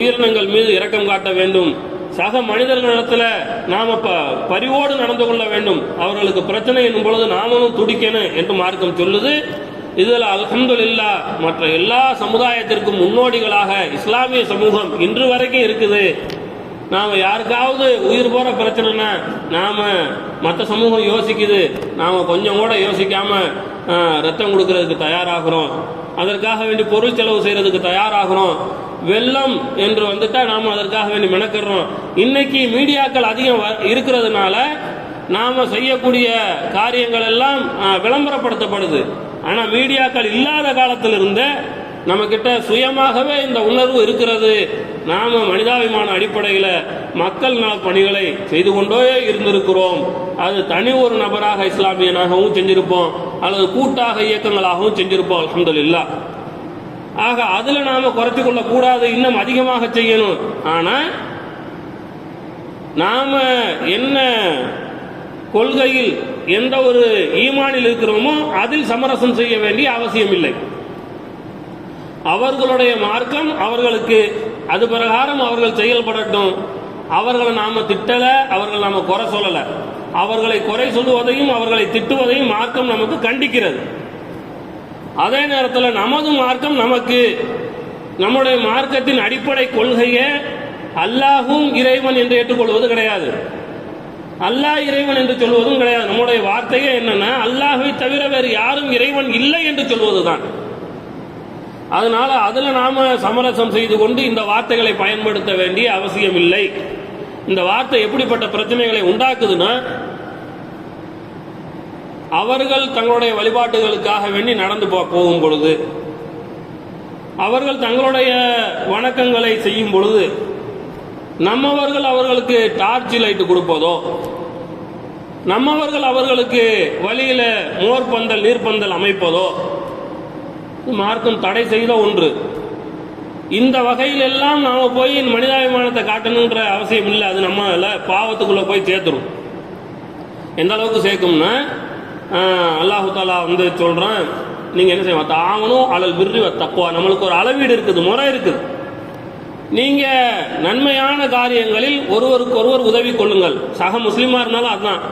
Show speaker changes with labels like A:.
A: உயிரினங்கள் மீது இரக்கம் காட்ட வேண்டும். சக மனிதர்களிடத்துல நாம பரிவோடு நடந்து கொள்ள வேண்டும். அவர்களுக்கு பிரச்சனை என்னும் பொழுது நாமளும் துடிக்கணும் என்று மார்க்கம் சொல்லுது. இதில் அல்ஹம்துலில்லாஹ் மற்ற எல்லா சமுதாயத்திற்கும் முன்னோடிகளாக இஸ்லாமிய சமூகம் இன்று வரைக்கும் இருக்குது. நாம யாருக்காவது உயிர் போற பிரச்சனைனா நாம மற்ற சமூகம் யோசிக்குது, நாம கொஞ்சம் கூட யோசிக்காம ரத்தம் கொடுக்கறதுக்கு தயாராகிறோம். அதற்காக வேண்டி பொருள் செலவு செய்யறதுக்கு தயாராகிறோம். வெள்ளம் என்று வந்துட்டா நாம அதற்காக வேண்டி மெனக்கிறோம். இன்னைக்கு மீடியாக்கள் அதிகம் இருக்கிறதுனால நாம செய்யக்கூடிய காரியங்கள் எல்லாம் விளம்பரப்படுத்தப்படுது. ஆனா மீடியாக்கள் இல்லாத காலத்திலிருந்து நம்ம கிட்ட சுயமாகவே இந்த உணர்வு இருக்கிறது. நாம மனிதாபிமான அடிப்படையில் மக்கள் நல பணிகளை செய்து கொண்டே இருந்திருக்கிறோம். அது தனி ஒரு நபராக இஸ்லாமியனாகவும் செஞ்சிருப்போம், அல்லது கூட்டாக இயக்கங்களாகவும் செஞ்சிருப்போம். அல்ஹம்துலில்லாஹ். ஆக அதுல நாம குறைச்சு கொள்ள கூடாது, இன்னும் அதிகமாக செய்யணும். ஆனா நாம என்ன கொள்கையில் எந்த ஒரு ஈமானில் இருக்கிறோமோ அதில் சமரசம் செய்ய வேண்டிய அவசியம் இல்லை. அவர்களுடைய மார்க்கம் அவர்களுக்கு அது பிரகாரம் அவர்கள் செயல்படட்டும். அவர்களை நாம திட்டல, அவர்கள் நாம குறை சொல்லல. அவர்களை குறை சொல்லுவதையும் அவர்களை திட்டுவதையும் மார்க்கம் நமக்கு கண்டிக்கிறது. அதே நேரத்தில் நமது மார்க்கம் நமக்கு நம்முடைய மார்க்கத்தின் அடிப்படை கொள்கையை அல்லாஹும் இறைவன் என்று ஏற்றுக்கொள்வது கிடையாது, அல்லாஹ் இறைவன் என்று சொல்வதும் கிடையாது. நம்முடைய வார்த்தையே என்னன்னா அல்லாஹை தவிர வேறு யாரும் இறைவன் இல்லை என்று சொல்வதுதான். அதனால அதுல நாம சமரசம் செய்து கொண்டு இந்த வார்த்தைகளை பயன்படுத்த வேண்டிய அவசியம் இல்லை. இந்த வார்த்தை எப்படிப்பட்ட பிரச்சனைகளை உண்டாக்குதுன்னா, அவர்கள் தங்களுடைய வழிபாட்டுகளுக்காக வேண்டி நடந்து போகும் பொழுது, அவர்கள் தங்களுடைய வணக்கங்களை செய்யும் பொழுது நம்மவர்கள் அவர்களுக்கு டார்ச் லைட் கொடுப்பதோ, நம்மவர்கள் அவர்களுக்கு வழியில மோர்பந்தல் நீர்பந்தல் அமைப்பதோ மார்க்கம் தடை செய்த ஒன்று. இந்த வகையில் எல்லாம் நாம போய் மனிதாபிமானத்தை காட்டணுன்ற அவசியம் இல்லை. அது நம்ம பாவத்துக்குள்ள போய் சேர்த்துரும். எந்த அளவுக்கு சேர்க்கும்னா, அல்லாஹு தாலா சொல்றான், நீங்க என்ன செய்ய தாவணும் அலல் பிர்ரி தக்குவா. நம்மளுக்கு ஒரு அளவீடு இருக்குது, முறை இருக்குது. நீங்க நன்மையான காரியங்களில் ஒருவருக்கு ஒருவர் உதவி கொள்ளுங்கள். சக முஸ்லிமா இருந்தாலும் அதுதான்.